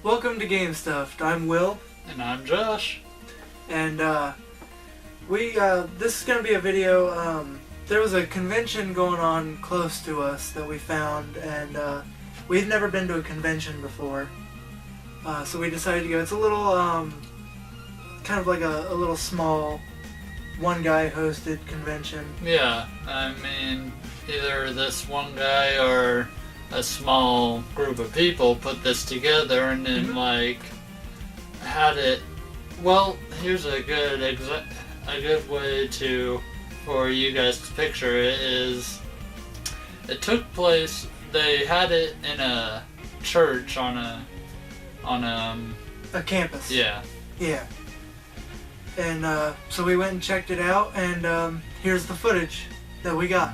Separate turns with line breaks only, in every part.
Welcome to GameStuffed. I'm Will.
And I'm Josh.
And this is going to be a video. There was a convention going on close to us that we found, and we've never been to a convention before. So we decided to go. It's a little, kind of like a little small, one guy hosted convention.
Yeah, I mean, either this one guy or a small group of people put this together and then had it. Well, here's a good way for you guys to picture it is it took place. They had it in a church on a
campus.
Yeah.
Yeah. And so we went and checked it out, and here's the footage that we got.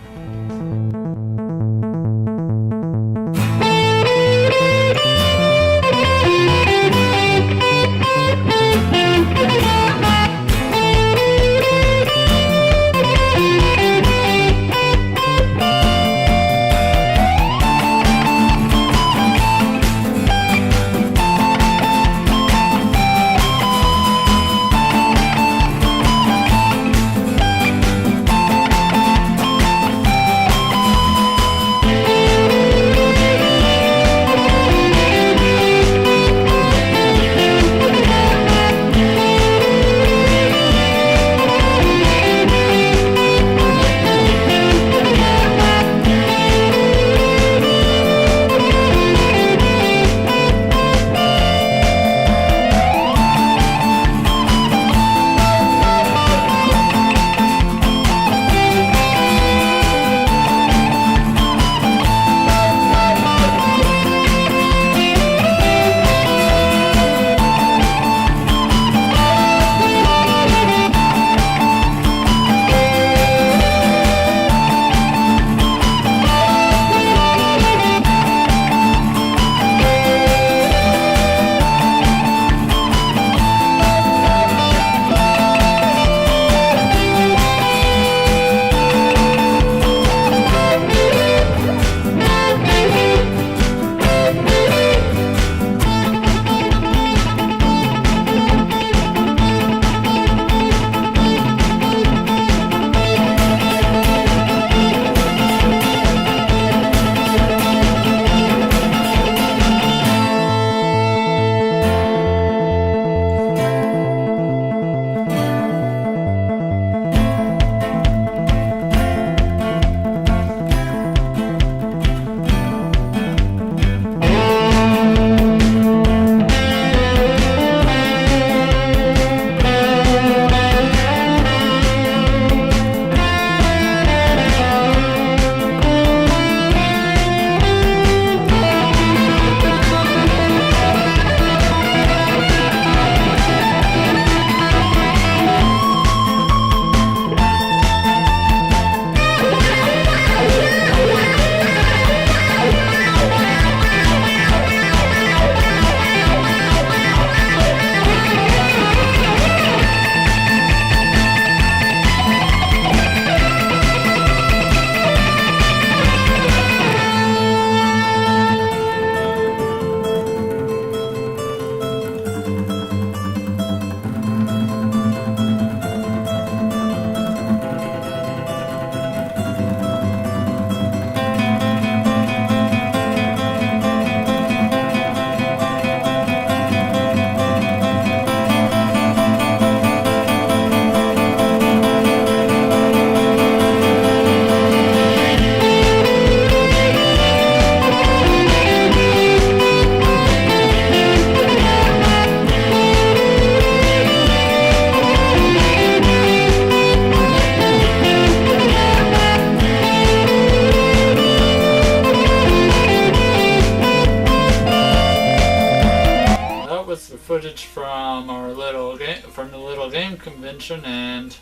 Footage from the little game convention, and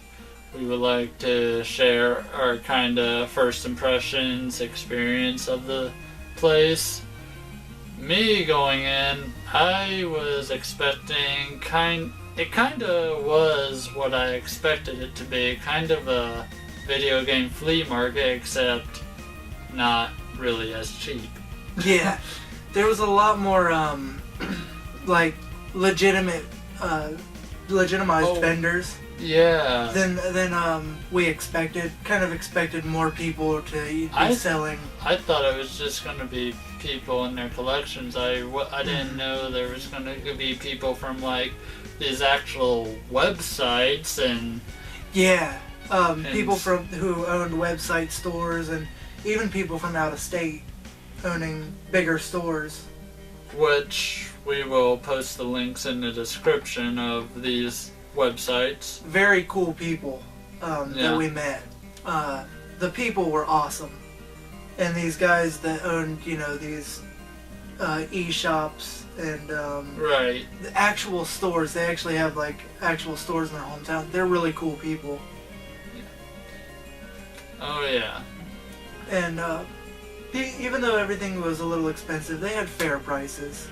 we would like to share our kind of first impressions, experience of the place. Me going in, I was expecting it kind of was what I expected it to be, kind of a video game flea market, except not really as cheap.
Yeah, there was a lot more like legitimate, legitimized
Oh.
vendors
Yeah.
than we expected. Kind of expected more people to be selling.
I thought it was just going to be people in their collections. I didn't know there was going to be people from like these actual websites and
Yeah, people who owned website stores, and even people from out of state owning bigger stores.
which we will post the links in the description of these websites.
Very cool people that we met. The people were awesome, and these guys that owned, these e-shops and
Right.
the actual stores. They actually have like actual stores in their hometown. They're really cool people.
Oh yeah.
And even though everything was a little expensive, they had fair prices,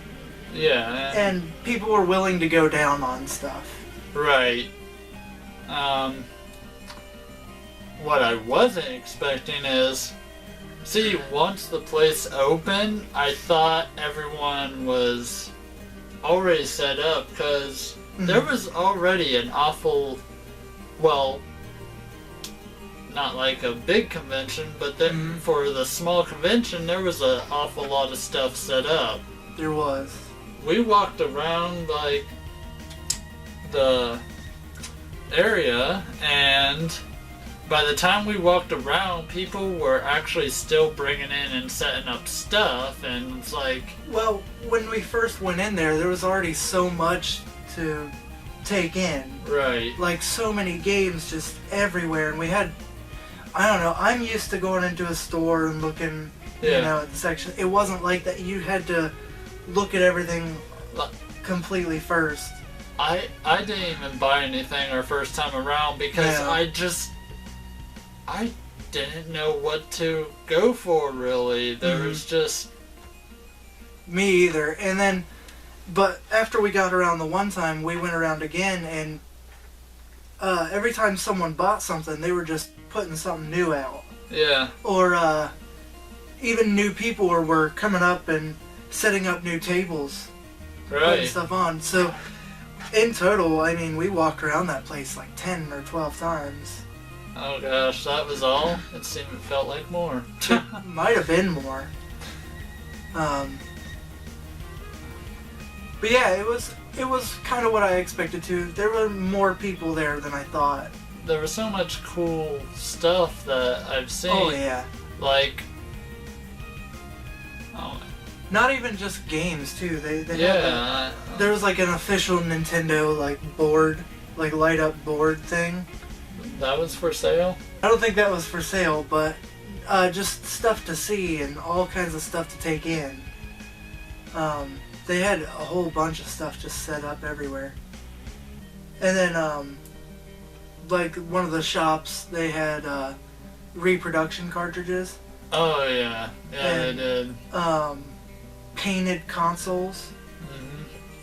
Yeah.
and people were willing to go down on stuff.
Right. What I wasn't expecting is, see, once the place opened, I thought everyone was already set up, because there was already an awful, well, not like a big convention, but then for the small convention, there was an awful lot of stuff set up.
There was.
We walked around, like, the area, and by the time we walked around, people were actually still bringing in and setting up stuff, and it's like...
Well, when we first went in there was already so much to take in.
Right.
Like, so many games just everywhere, and we had... I don't know, I'm used to going into a store and looking, at the section. It wasn't like that. You had to look at everything completely first.
I didn't even buy anything our first time around because I didn't know what to go for, really. There was just...
Me either. And then, but after we got around the one time, we went around again, and every time someone bought something, they were just putting something new out.
Yeah.
Or even new people were coming up and setting up new tables.
Right.
Putting stuff on. So, in total, I mean, we walked around that place like 10 or 12 times.
Oh gosh, that was all? It felt like more.
Might have been more. But yeah, it was kind of what I expected to. There were more people there than I thought.
There was so much cool stuff that I've seen.
Oh yeah.
Like...
Not even just games too. They
yeah.
There was like an official Nintendo like board, like light up board thing.
That was for sale?
I don't think that was for sale, but just stuff to see and all kinds of stuff to take in. They had a whole bunch of stuff just set up everywhere. And then like one of the shops, they had reproduction cartridges.
Oh yeah,
and,
they did.
Painted consoles,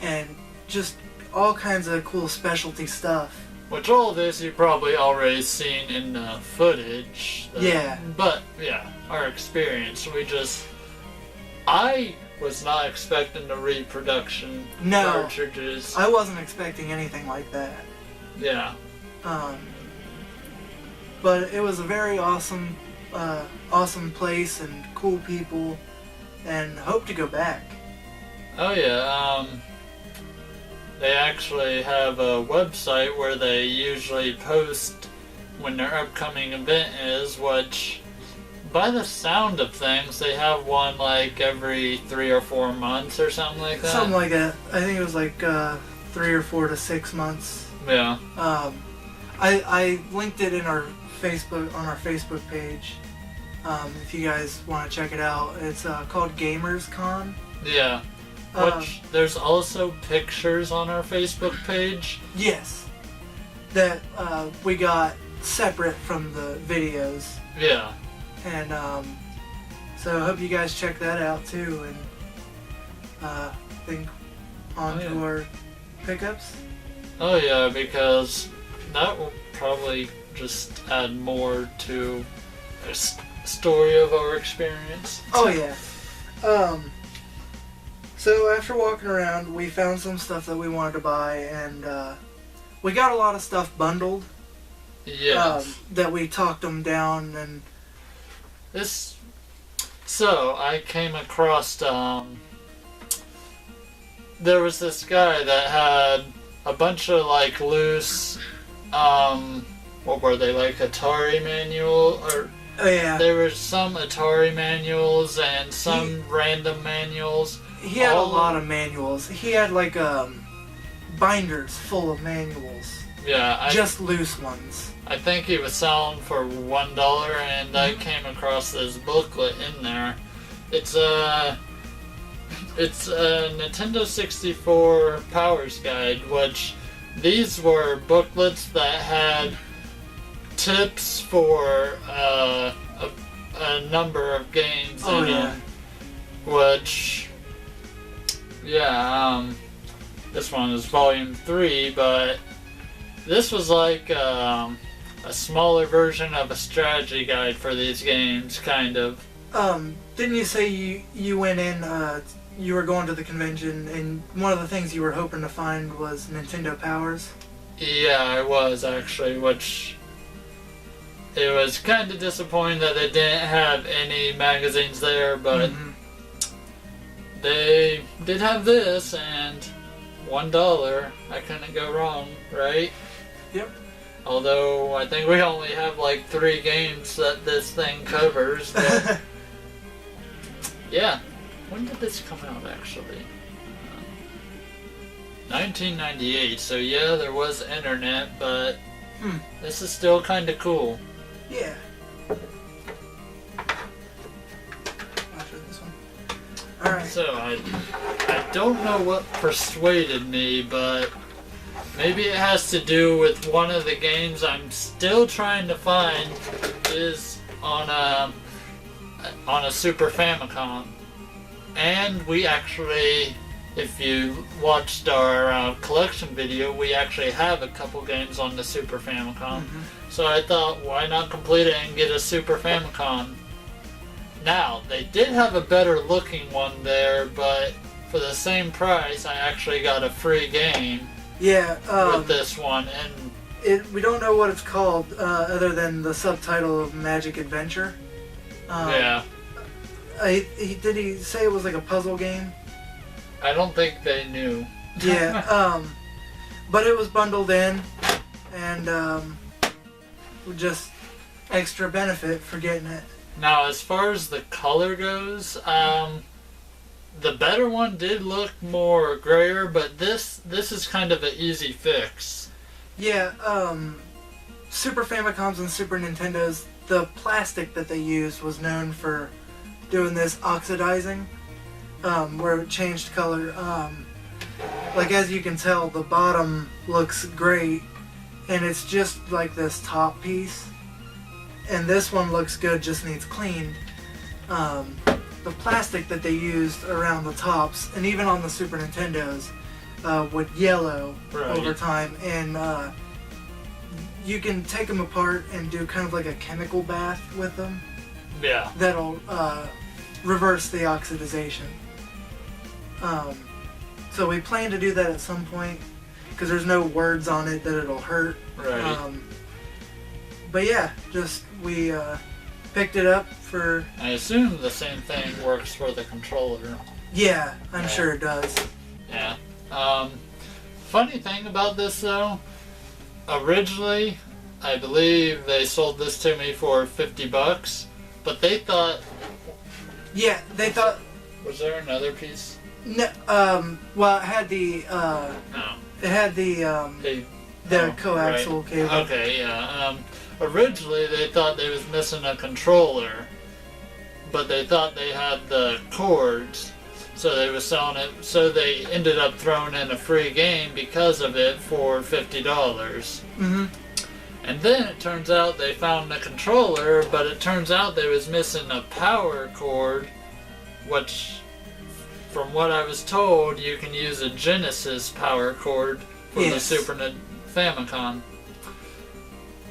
and just all kinds of cool specialty stuff.
Which all this you've probably already seen in the footage.
Yeah.
But yeah, our experience, I was not expecting the reproduction cartridges.
I wasn't expecting anything like that.
Yeah.
But it was a very awesome place and cool people, and hope to go back.
Oh yeah, they actually have a website where they usually post when their upcoming event is, which, by the sound of things, they have one like every 3 or 4 months or something like that.
Something like that. I think it was like 3 or 4 to 6 months.
Yeah.
I linked it in on our Facebook page. If you guys want to check it out, it's called Gamers Con.
Yeah. Which there's also pictures on our Facebook page.
Yes. That we got separate from the videos.
Yeah.
And so I hope you guys check that out too, and think on to our pickups.
Oh yeah, because that will probably just add more to a story of our experience.
Oh yeah. So after walking around, we found some stuff that we wanted to buy, and we got a lot of stuff bundled.
Yeah.
That we talked them down, and
this. So I came across. There was this guy that had a bunch of like loose. What were they, like Atari manual or?
Oh yeah.
There were some Atari manuals and some random manuals.
He had a lot of manuals. He had like binders full of manuals.
Yeah,
just loose ones.
I think he was selling for $1, and I came across this booklet in there. It's a Nintendo 64 Powers Guide, which these were booklets that had tips for a number of games in them, which, this one is volume 3, but this was like a smaller version of a strategy guide for these games, kind of.
Didn't you say you went in, you were going to the convention, and one of the things you were hoping to find was Nintendo Powers?
Yeah, I was actually, which it was kind of disappointing that they didn't have any magazines there, but they did have this, and $1, I couldn't go wrong, right?
Yep.
Although I think we only have like 3 games that this thing covers. But yeah. When did this come out actually? 1998. So yeah, there was internet, but this is still kind of cool.
Yeah. This one. All right.
So I don't know what persuaded me, but maybe it has to do with one of the games I'm still trying to find is on a Super Famicom. And we actually, if you watched our collection video, we actually have a couple games on the Super Famicom. So I thought, why not complete it and get a Super Famicom? Now, they did have a better looking one there, but for the same price, I actually got a free game.
Yeah,
with this one, and
we don't know what it's called other than the subtitle of Magic Adventure.
Yeah.
Did he say it was like a puzzle game?
I don't think they knew.
Yeah, but it was bundled in, and just extra benefit for getting it.
Now, as far as the color goes, the better one did look more grayer, but this is kind of an easy fix.
Yeah, Super Famicoms and Super Nintendos, the plastic that they used was known for doing this oxidizing, where it changed color. Like, as you can tell, the bottom looks great, and it's just like this top piece. And this one looks good, just needs cleaned. The plastic that they used around the tops, and even on the Super Nintendos, would yellow over time, and you can take them apart and do kind of like a chemical bath with them.
Yeah.
That'll reverse the oxidization. So we plan to do that at some point, because there's no words on it that it'll hurt.
Right.
But yeah, just we picked it up for...
I assume the same thing works for the controller.
Yeah, I'm sure it does.
Yeah. Funny thing about this though, originally, I believe they sold this to me for $50, but they thought...
Yeah, they thought...
Was there another piece?
No, well, it had the...
No.
It had the coaxial cable.
Okay, yeah. Originally, they thought they was missing a controller, but they thought they had the cords, so they were selling it. So they ended up throwing in a free game because of it for $50.
Mm-hmm.
And then it turns out they found the controller, but it turns out they was missing a power cord, which, from what I was told, you can use a Genesis power cord for the Super Famicom.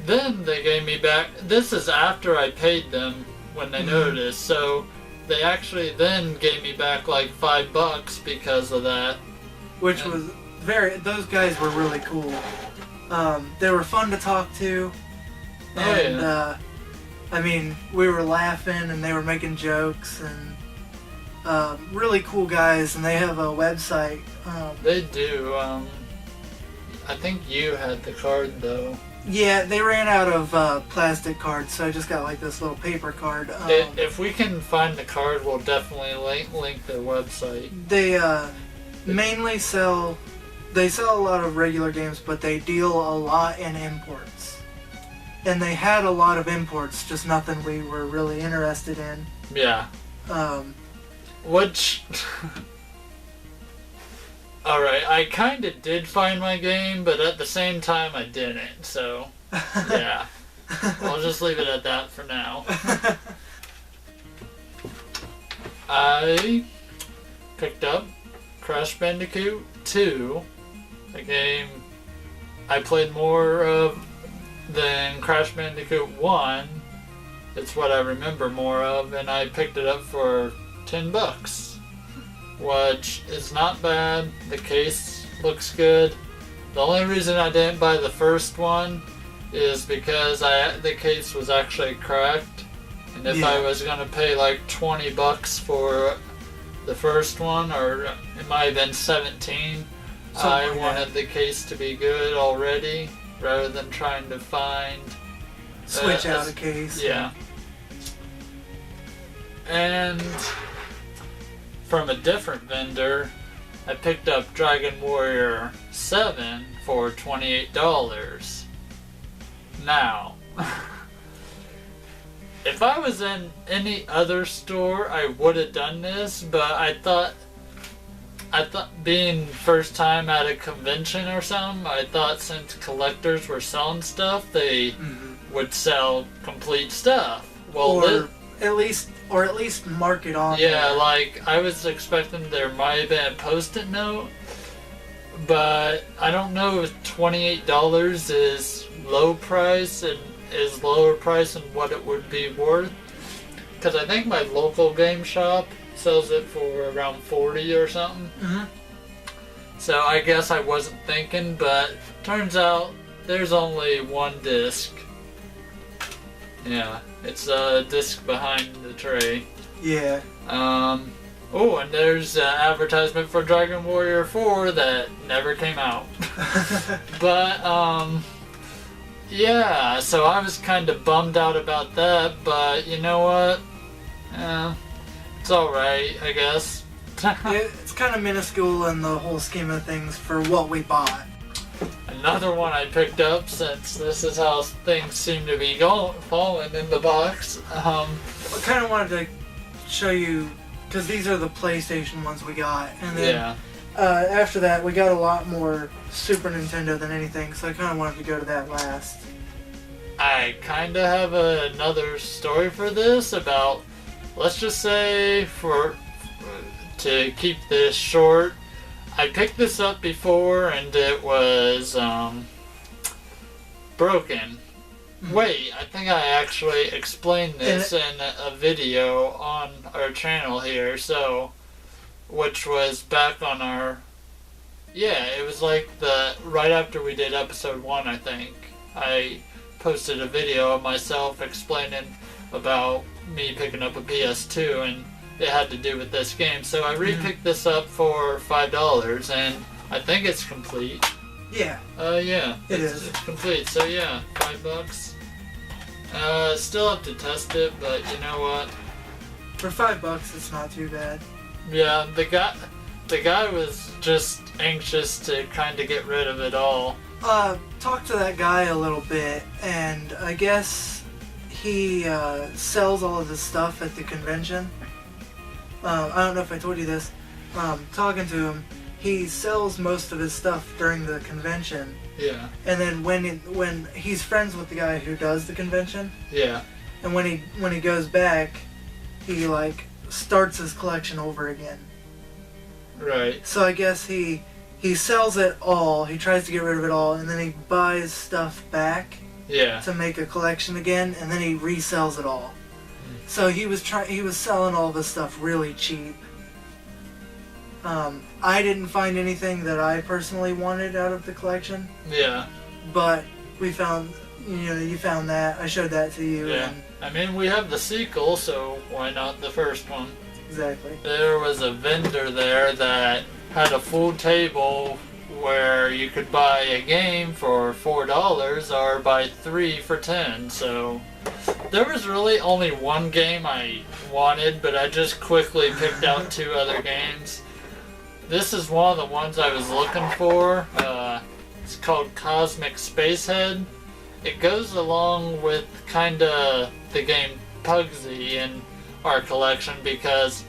Then they gave me back, this is after I paid them when they noticed, so they actually then gave me back like $5 because of that.
Which was those guys were really cool. They were fun to talk to. And, I mean, we were laughing and they were making jokes and really cool guys, and they have a website.
They do. I think you had the card though.
Yeah, they ran out of plastic cards, so I just got like this little paper card.
If we can find the card, we'll definitely link their website.
They mainly sell a lot of regular games, but they deal a lot in imports. And they had a lot of imports, just nothing we were really interested in.
Yeah. Which... Alright, I kind of did find my game, but at the same time I didn't, so... Yeah. I'll just leave it at that for now. I picked up Crash Bandicoot 2, a game I played more of than Crash Bandicoot 1. It's what I remember more of, and I picked it up for $10, which is not bad. The case looks good. The only reason I didn't buy the first one is because the case was actually cracked, and if I was gonna pay like $20 for the first one, or it might have been 17, I wanted the case to be good already, rather than trying to
switch out a case.
Yeah. And from a different vendor, I picked up Dragon Warrior 7 for $28. Now, if I was in any other store, I would have done this, but I thought being first time at a convention or something, I thought since collectors were selling stuff, they would sell complete stuff. Well,
at least mark it on.
Yeah, like I was expecting there might have been a post-it note, but I don't know if $28 is low price and is lower price than what it would be worth. Because I think my local game shop sells it for around $40 or something. So I guess I wasn't thinking, but turns out there's only one disc. Yeah, it's a disc behind the tray.
Yeah.
Oh, and there's an advertisement for Dragon Warrior 4 that never came out. But, yeah, so I was kind of bummed out about that, but you know what? It's alright, I guess.
It's kind of minuscule in the whole scheme of things for what we bought.
Another one I picked up, since this is how things seem to be falling in the box.
I kind of wanted to show you, because these are the PlayStation ones we got, and then after that we got a lot more Super Nintendo than anything, so I kind of wanted to go to that last.
I kind of have another story for this about, let's just say, to keep this short, I picked this up before and it was broken. Wait, I think I actually explained this in a video on our channel here, so, which was back on our, it was like right after we did episode 1, I think. I posted a video of myself explaining about me picking up a PS2, and it had to do with this game, so I re-picked this up for $5, and I think it's complete.
Yeah.
It's complete, so yeah, $5. Still have to test it, but you know what?
For $5, it's not too bad.
Yeah, the guy was just anxious to kind of get rid of it all.
Talked to that guy a little bit, and I guess he sells all of his stuff at the convention. I don't know if I told you this. Talking to him, he sells most of his stuff during the convention.
Yeah.
And then when he's friends with the guy who does the convention.
Yeah.
And when he goes back, he like starts his collection over again.
Right.
So I guess he sells it all. He tries to get rid of it all, and then he buys stuff back.
Yeah.
To make a collection again, and then he resells it all. So he was selling all this stuff really cheap. I didn't find anything that I personally wanted out of the collection.
Yeah.
But we found, you found that. I showed that to you.
Yeah.
And
I mean, we have the sequel, so why not the first one?
exactly.
There was a vendor there that had a full table where you could buy a game for $4 or buy 3 for 10. So there was really only one game I wanted, but I just quickly picked out 2 other games. This is one of the ones I was looking for. It's called Cosmic Spacehead. It goes along with kinda the game Pugsy in our collection because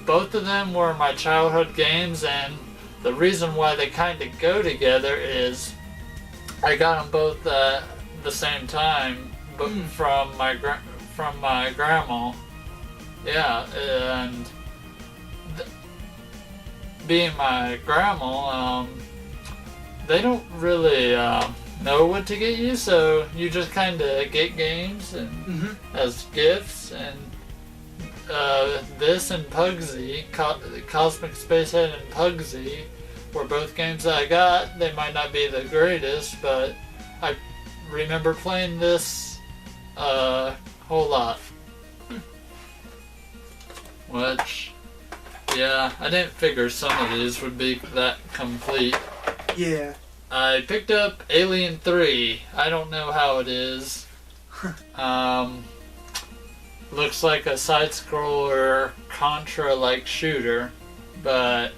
both of them were my childhood games, and the reason why they kinda go together is I got them both at the same time, but from my grandma. Yeah, and being my grandma, they don't really know what to get you, so you just kind of get games and as gifts. And this and Pugsy, Cosmic Spacehead and Pugsy, were both games that I got. They might not be the greatest, but I remember playing this a whole lot. Which, yeah, I didn't figure some of these would be that complete.
Yeah.
I picked up Alien 3. I don't know how it is. Looks like a side-scroller Contra-like shooter, but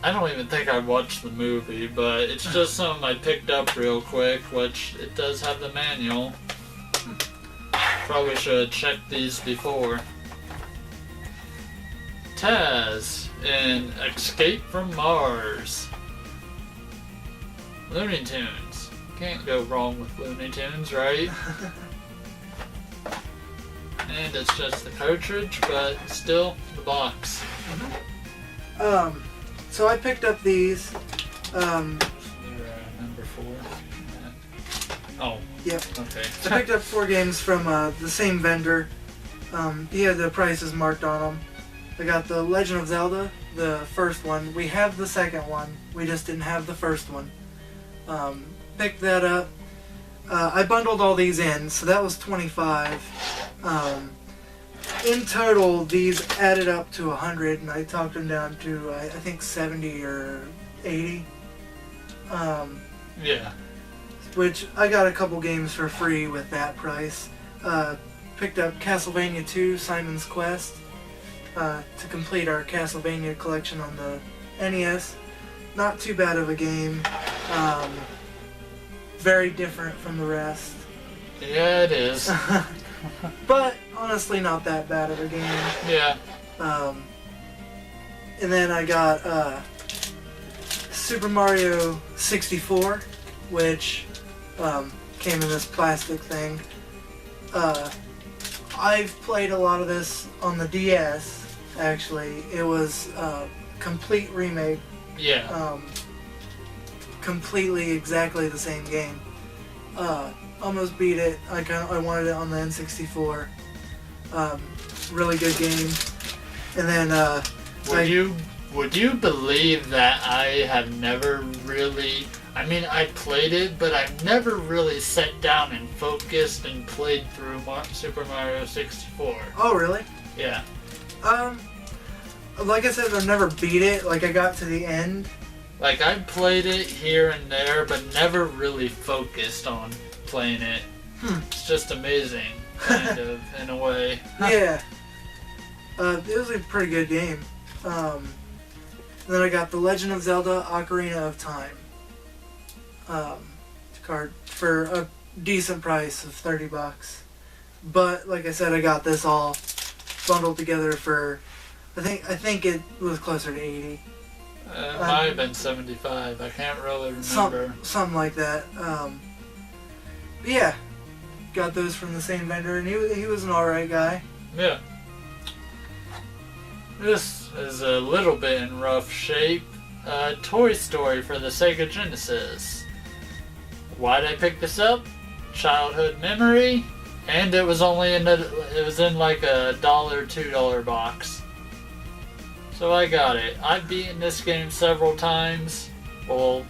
I don't even think I watched the movie, but it's just something I picked up real quick, which it does have the manual. Probably should have checked these before. Taz in Escape from Mars. Looney Tunes. Can't go wrong with Looney Tunes, right? And it's just the cartridge, but still the box.
So I picked up these.
Number 4. Oh.
Yep.
Okay.
I picked up 4 games from the same vendor. He had the prices marked on them. I got the Legend of Zelda, the first one. We have the second one. We just didn't have the first one. Picked that up. I bundled all these in, so that was $25. In total, these added up to $100, and I talked them down to I think $70 or $80.
Yeah.
Which I got a couple games for free with that price. Picked up Castlevania 2: Simon's Quest to complete our Castlevania collection on the NES. Not too bad of a game. Very different from the rest.
Yeah, it is.
But honestly, not that bad of a game.
Yeah.
And then I got Super Mario 64, which came in this plastic thing. I've played a lot of this on the DS. Actually, it was a complete remake.
Yeah.
Completely exactly the same game. Almost beat it. I wanted it on the N64. Really good game. And then
would you believe that I have never really, I mean, I played it, but I've never really sat down and focused and played through Super Mario 64.
Oh, really?
Yeah.
Like I said, I've never beat it. Like, I got to the end.
Like, I played it here and there, but never really focused on playing it. It's just amazing, kind of, in a way.
Yeah. It was a pretty good game. Then I got The Legend of Zelda: Ocarina of Time. Card for a decent price of $30. But like I said, I got this all bundled together for I think it was closer to 80.
It might have been 75. I can't really remember.
Something like that. But yeah, got those from the same vendor, and he was an alright guy.
Yeah. This is a little bit in rough shape. Toy Story for the Sega Genesis. Why'd I pick this up? Childhood memory. And it was only in like a $2 box. So I got it. I've beaten this game several times. Well,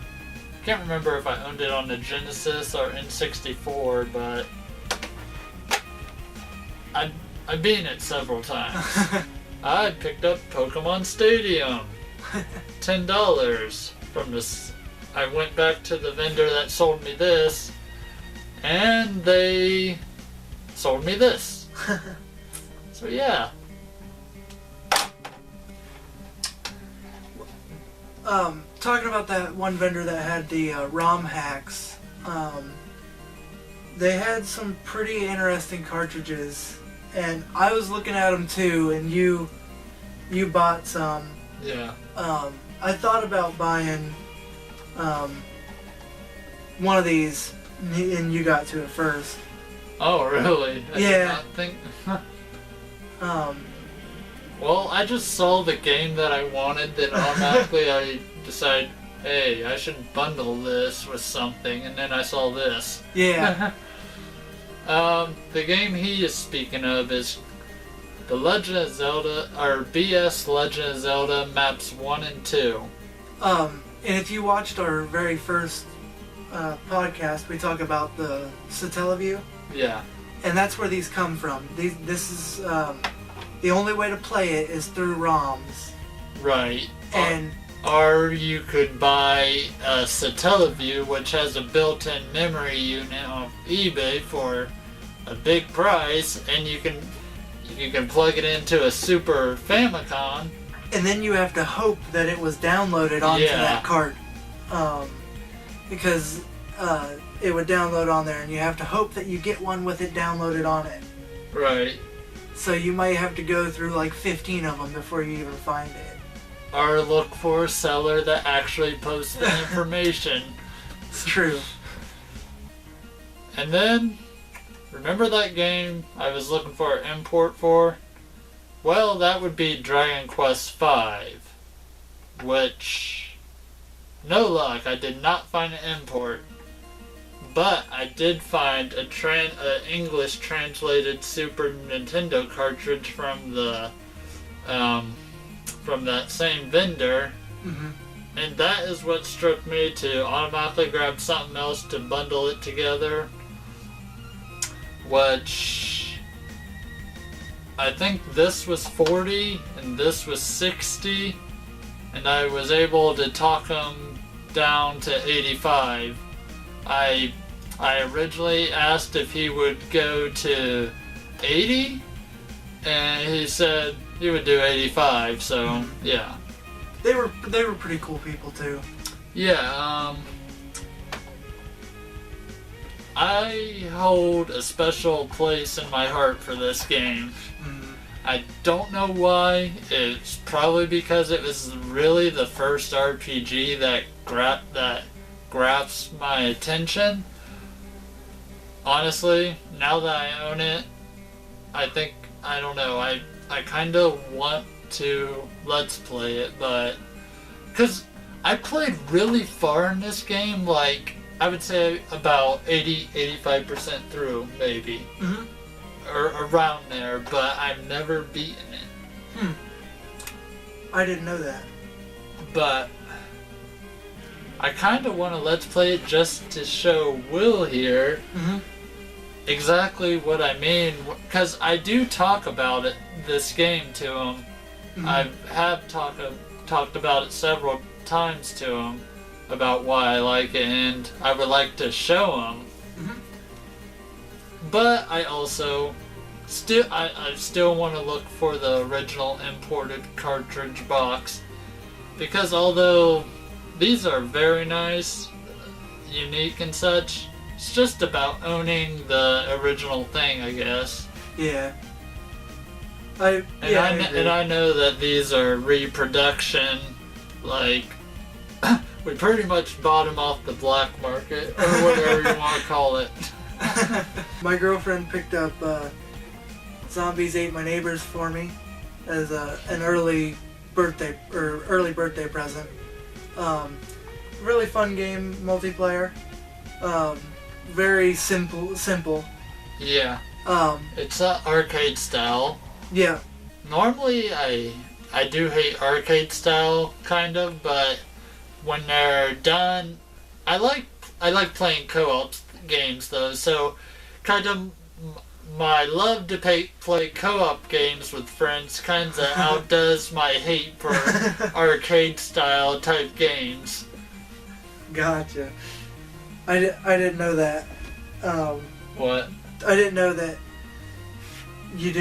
can't remember if I owned it on the Genesis or N64, but I've beaten it several times. I picked up Pokemon Stadium. $10 from this. I went back to the vendor that sold me this, and they sold me this. So yeah.
Talking about that one vendor that had the ROM hacks, they had some pretty interesting cartridges, and I was looking at them too, and you bought some.
Yeah.
I thought about buying one of these, and you got to it first.
Oh, really? I
Yeah.
did not think... Well, I just saw the game that I wanted, then automatically I decided, hey, I should bundle this with something, and then I saw this.
Yeah.
The game he is speaking of is The Legend of Zelda, or BS Legend of Zelda Maps 1 and 2.
And if you watched our very first podcast, we talk about the Satellaview.
Yeah.
And that's where these come from. This is the only way to play it is through ROMs.
Right.
And
or you could buy a Satellaview, which has a built-in memory unit off eBay for a big price, and you can plug it into a Super Famicom.
And then you have to hope that it was downloaded onto that cart, because it would download on there, and you have to hope that you get one with it downloaded on it.
Right.
So you might have to go through like 15 of them before you even find it.
Or look for a seller that actually posts the information.
It's true.
And then, remember that game I was looking for an import for? Well, that would be Dragon Quest V, which, no luck, I did not find an import. But I did find an English translated Super Nintendo cartridge from the from that same vendor, and that is what struck me to automatically grab something else to bundle it together. Which I think this was 40 and this was 60, and I was able to talk them down to 85. I originally asked if he would go to 80, and he said he would do 85, so yeah.
They were pretty cool people too.
Yeah, I hold a special place in my heart for this game. I don't know why. It's probably because it was really the first RPG that grabs my attention. Honestly, now that I own it, I don't know, I kind of want to let's play it, but because I played really far in this game, like I would say about 85% through, maybe, or around there, but I've never beaten it.
I didn't know that.
But I kind of want to let's play it just to show Will here exactly what I mean, because I do talk about this game to him. I have talked about it several times to him about why I like it, and I would like to show him. But I also still want to look for the original imported cartridge box, because although these are very nice, unique and such, it's just about owning the original thing, I guess.
Yeah.
I know that these are reproduction, like, we pretty much bought them off the black market, or whatever you want to call it.
My girlfriend picked up Zombies Ate My Neighbors for me as an early birthday present. Really fun game, multiplayer. Very simple.
Yeah. It's arcade style.
Yeah.
Normally, I do hate arcade style kind of, but when they're done, I like playing co-op games though. So, kind of my love to play co-op games with friends kind of outdoes my hate for arcade style type games.
Gotcha. I didn't know that.
What?
I didn't know that you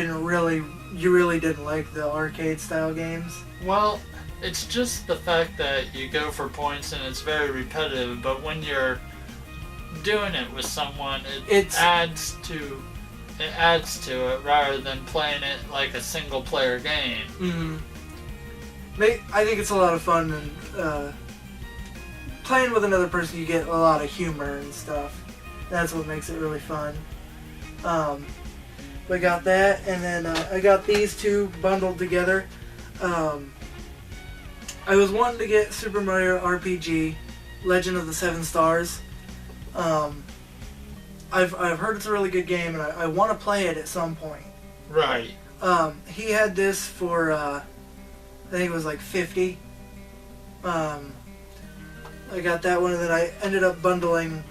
really didn't like the arcade style games.
Well, it's just the fact that you go for points and it's very repetitive, but when you're doing it with someone, it adds to it rather than playing it like a single player game.
Mm-hmm. I think it's a lot of fun, and playing with another person, you get a lot of humor and stuff. That's what makes it really fun. I got that, and then I got these two bundled together. I was wanting to get Super Mario RPG, Legend of the Seven Stars. I've heard it's a really good game, and I want to play it at some point.
Right.
He had this for I think it was like $50. I got that one, and then I ended up bundling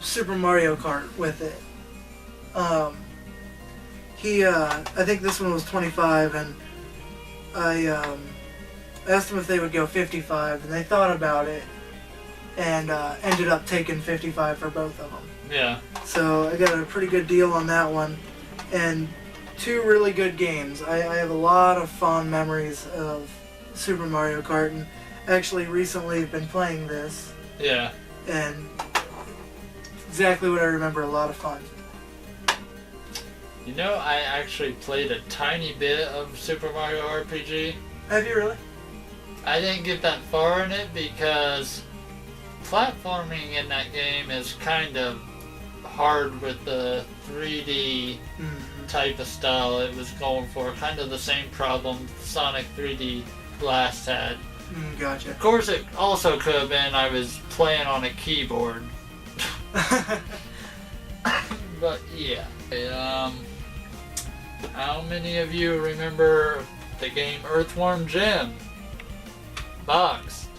Super Mario Kart with it. I think this one was $25, and I asked them if they would go $55, and they thought about it, and ended up taking $55 for both of them.
Yeah.
So I got a pretty good deal on that one, and two really good games. I have a lot of fond memories of Super Mario Kart, and actually recently have been playing this.
Yeah.
And exactly what I remember, a lot of fun.
You know, I actually played a tiny bit of Super Mario RPG.
Have you really?
I didn't get that far in it because platforming in that game is kind of hard with the 3D type of style it was going for. Kind of the same problem Sonic 3D Blast had.
Gotcha.
Of course, it also could have been I was playing on a keyboard. But yeah. How many of you remember the game Earthworm Jim? Boxed.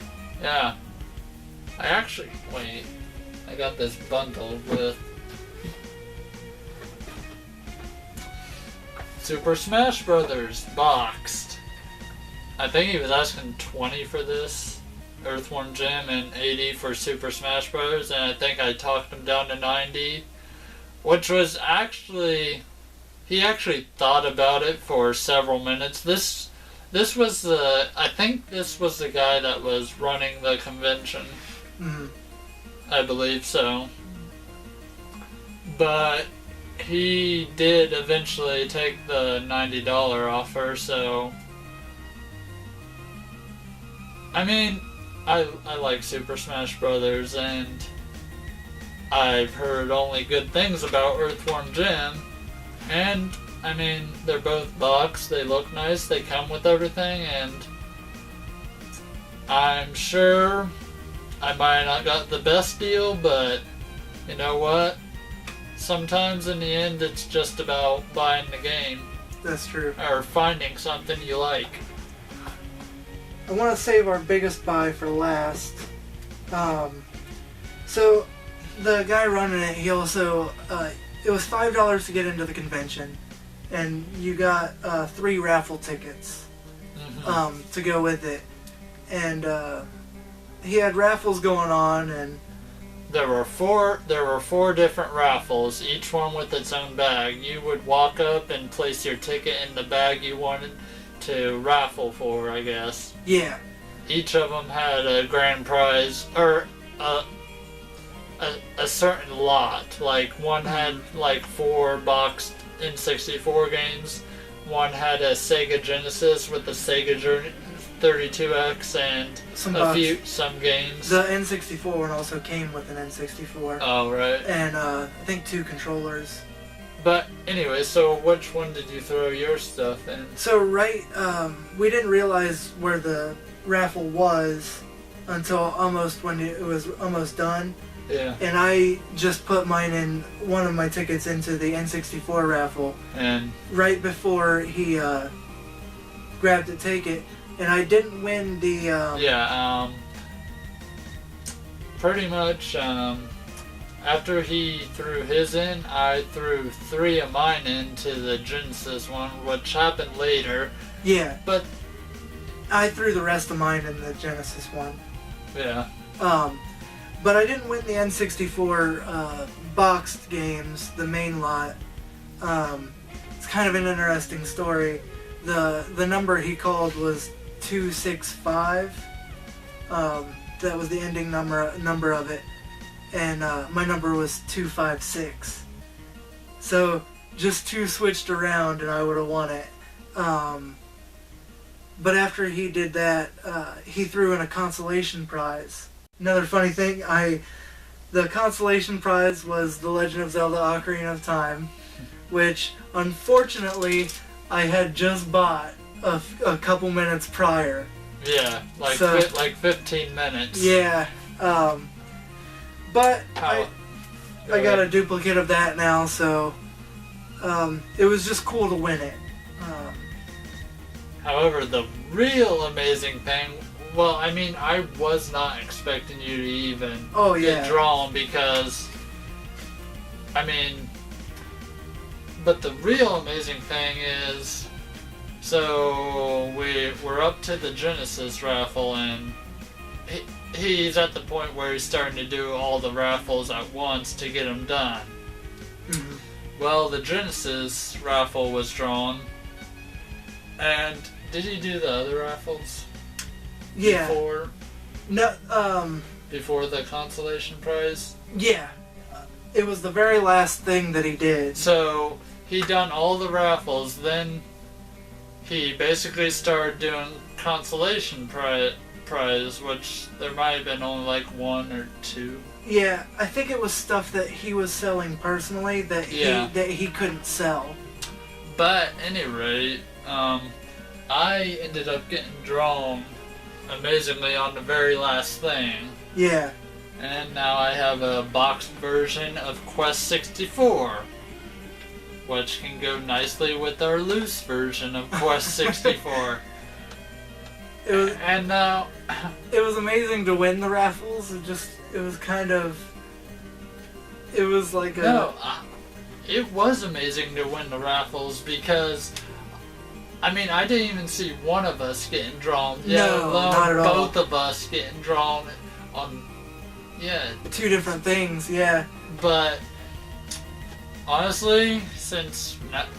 Yeah. I got this bundle with Super Smash Brothers boxed. I think he was asking $20 for this Earthworm Jim and $80 for Super Smash Bros. And I think I talked him down to $90, which was he actually thought about it for several minutes. This was I think this was the guy that was running the convention.
Mm-hmm.
I believe so. But he did eventually take the $90 offer, so I mean, I like Super Smash Brothers, and I've heard only good things about Earthworm Jim, and I mean, they're both boxed, they look nice, they come with everything, and I'm sure I might not got the best deal, but you know what? Sometimes in the end it's just about buying the game.
That's true.
Or finding something you like.
I want to save our biggest buy for last. So the guy running it, he also, it was $5 to get into the convention, and you got 3 raffle tickets to go with it. And he had raffles going on, and
there were four different raffles, each one with its own bag. You would walk up and place your ticket in the bag you wanted to raffle for, I guess.
Yeah.
Each of them had a grand prize, or a certain lot. Like, one had like 4 boxed N64 games. One had a Sega Genesis with the Sega 32X and some games.
The N64 one also came with an N64.
Oh, right.
And I think 2 controllers.
But anyway, so which one did you throw your stuff in?
So we didn't realize where the raffle was until almost when it was almost done.
Yeah.
And I just put one of my tickets into the N64 raffle.
And
right before he grabbed to take it, and I didn't win the.
Pretty much. After he threw his in, I threw 3 of mine into the Genesis one, which happened later.
Yeah.
But
I threw the rest of mine in the Genesis one.
Yeah.
But I didn't win the N64 boxed games, the main lot. It's kind of an interesting story. The number he called was 265. That was the ending number of it. And my number was 256. So just 2 switched around and I would have won it. But after he did that, he threw in a consolation prize. Another funny thing, the consolation prize was The Legend of Zelda Ocarina of Time, which unfortunately I had just bought a couple minutes prior.
Yeah, like 15 minutes.
Yeah, but I got a duplicate of that now, so it was just cool to win it.
However, the real amazing thing, well, I mean, I was not expecting you to even get drawn because, I mean, but the real amazing thing is, so we're up to the Genesis raffle, and he's at the point where he's starting to do all the raffles at once to get them done. Mm-hmm. Well, the Genesis raffle was drawn, and did he do the other raffles?
Yeah.
Before the consolation prize?
Yeah. It was the very last thing that he did.
So, he done all the raffles, then he basically started doing consolation prize, which there might have been only like 1 or 2.
Yeah, I think it was stuff that he was selling personally that he couldn't sell.
But at any rate, I ended up getting drawn amazingly on the very last thing.
Yeah.
And now I have a boxed version of Quest 64, which can go nicely with our loose version of Quest 64. And now
it was amazing to win the raffles.
It was amazing to win the raffles because, I mean, I didn't even see one of us getting drawn.
No, not at all.
Both of us getting drawn on,
2 different things, yeah.
But honestly, since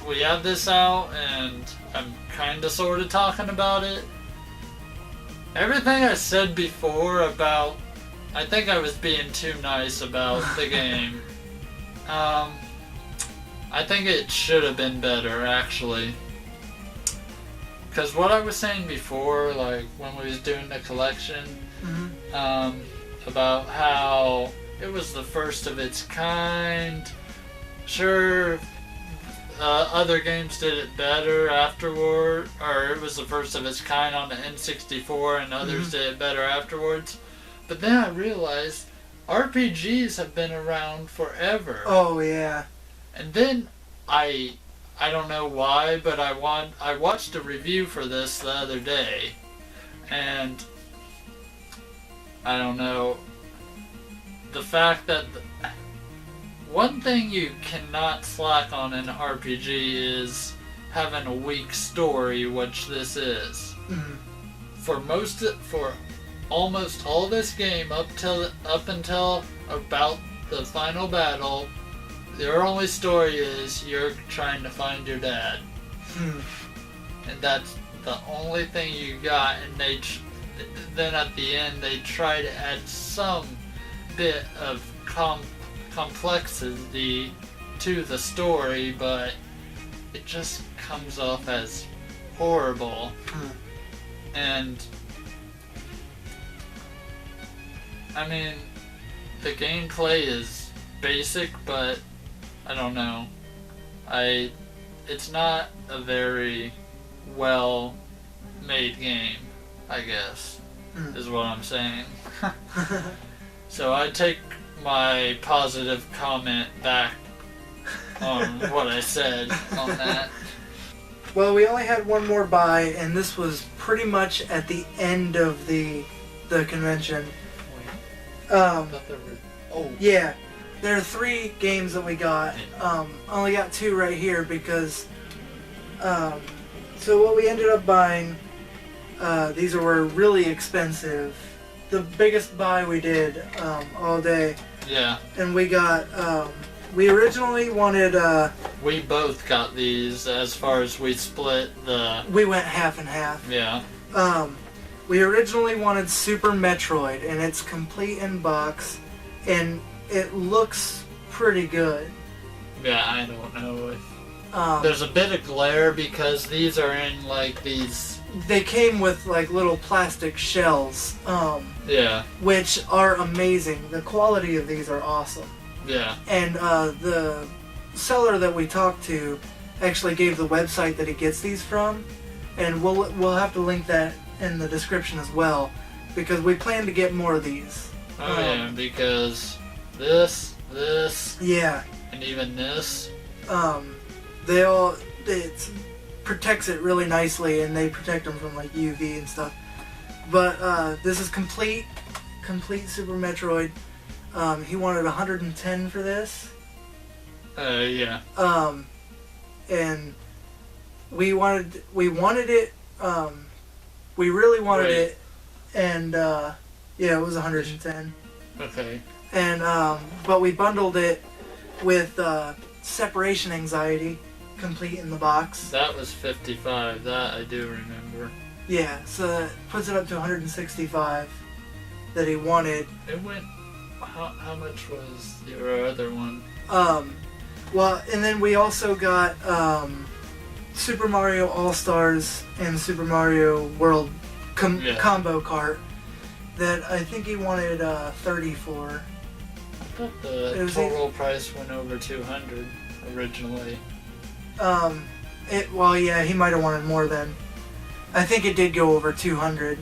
we have this out and I'm kind of sort of talking about it, everything I said before about, I think I was being too nice about the game. I think it should have been better, actually. Because what I was saying before, like when we was doing the collection, about how it was the first of its kind. Sure, other games did it better afterward, or it was the first of its kind on the N64 and others did it better afterwards. But then I realized RPGs have been around forever.
Oh, yeah.
And then I don't know why, but I watched a review for this the other day, and I don't know, the fact that one thing you cannot slack on in an RPG is having a weak story, which this is. For almost all this game, up until about the final battle, their only story is you're trying to find your dad. And that's the only thing you got, and then at the end they try to add some bit of complexity to the story, but it just comes off as horrible. And I mean, the gameplay is basic, but I don't know. It's not a very well made game, I guess, is what I'm saying. So I take my positive comment back on what I said on that.
Well, we only had one more buy, and this was pretty much at the end of the convention.
I thought there were... Oh.
Yeah, there are 3 games that we got. Only got 2 right here because... so what we ended up buying, these were really expensive. The biggest buy we did all day.
Yeah.
And we got... we originally wanted...
we both got these as far as we split the...
We went half and half.
Yeah.
We originally wanted Super Metroid, and it's complete in box, and it looks pretty good.
Yeah, I don't know if... there's a bit of glare because these are in, like, these...
They came with, like, little plastic shells,
yeah.
which are amazing. The quality of these are awesome.
Yeah.
And the seller that we talked to actually gave the website that he gets these from, and we'll have to link that in the description as well, because we plan to get more of these.
Oh yeah, because this,
yeah,
and even this,
it protects it really nicely, and they protect them from like UV and stuff. But this is complete Super Metroid. He wanted 110 for this.
Yeah.
And we wanted it. We really wanted it, and yeah, it was 110.
Okay.
And but we bundled it with separation anxiety, complete in the box.
That was 55. That I do remember.
Yeah, so that puts it up to 165 that he wanted.
It went. How much was your other one?
Well, and then we also got Super Mario All-Stars and Super Mario World combo cart that I think he wanted 30 for.
I thought the total price went over 200 originally.
Well, yeah, he might have wanted more then. I think it did go over 200.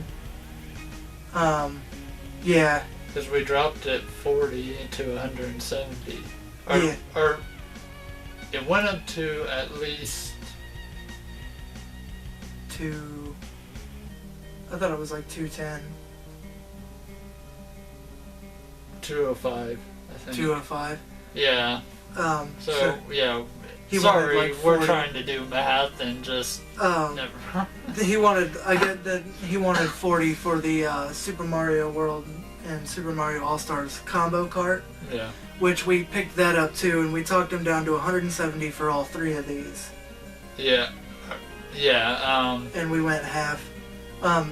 Yeah.
Because we dropped it 40 to 170.
Yeah.
Or it went up to at least...
I thought it was like 210.
205, I think.
205.
Yeah. So yeah.
He
Sorry,
wanted like
we're trying to do math and just never.
He wanted. I get that he wanted 40 for the Super Mario World and Super Mario All Stars combo cart.
Yeah.
Which we picked that up too, and we talked him down to 170 for all 3 of these.
Yeah. Yeah.
And we went half.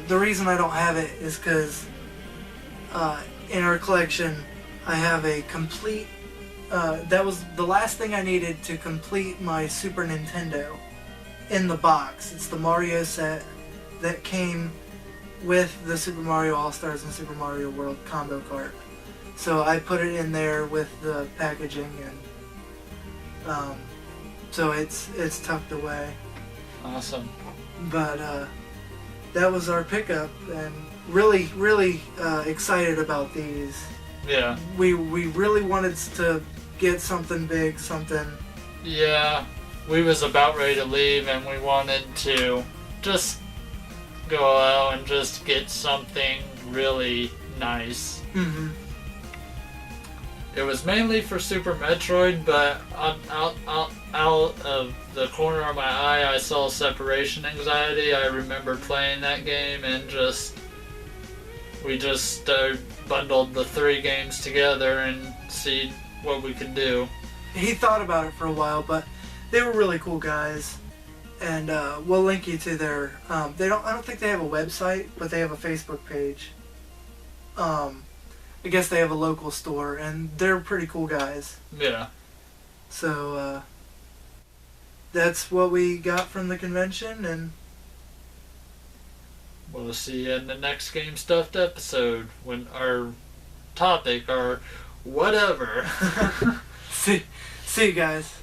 The reason I don't have it is because in our collection I have a complete. That was the last thing I needed to complete my Super Nintendo in the box. It's the Mario set that came with the Super Mario All-Stars and Super Mario World combo cart. So I put it in there with the packaging, and so it's tucked away.
Awesome.
But that was our pickup, and really excited about these.
Yeah.
We really wanted to get something big, something.
Yeah, we was about ready to leave, and we wanted to just go out and just get something really nice.
Mm-hmm.
It was mainly for Super Metroid, but out of the corner of my eye, I saw Separation Anxiety. I remember playing that game, and we just bundled the 3 games together and see what we could do.
He thought about it for a while, but they were really cool guys, and we'll link you to their. I don't think they have a website, but they have a Facebook page. I guess they have a local store, and they're pretty cool guys.
Yeah.
So that's what we got from the convention, and
we'll see you in the next GameStuffed episode when our topic or whatever.
See you guys.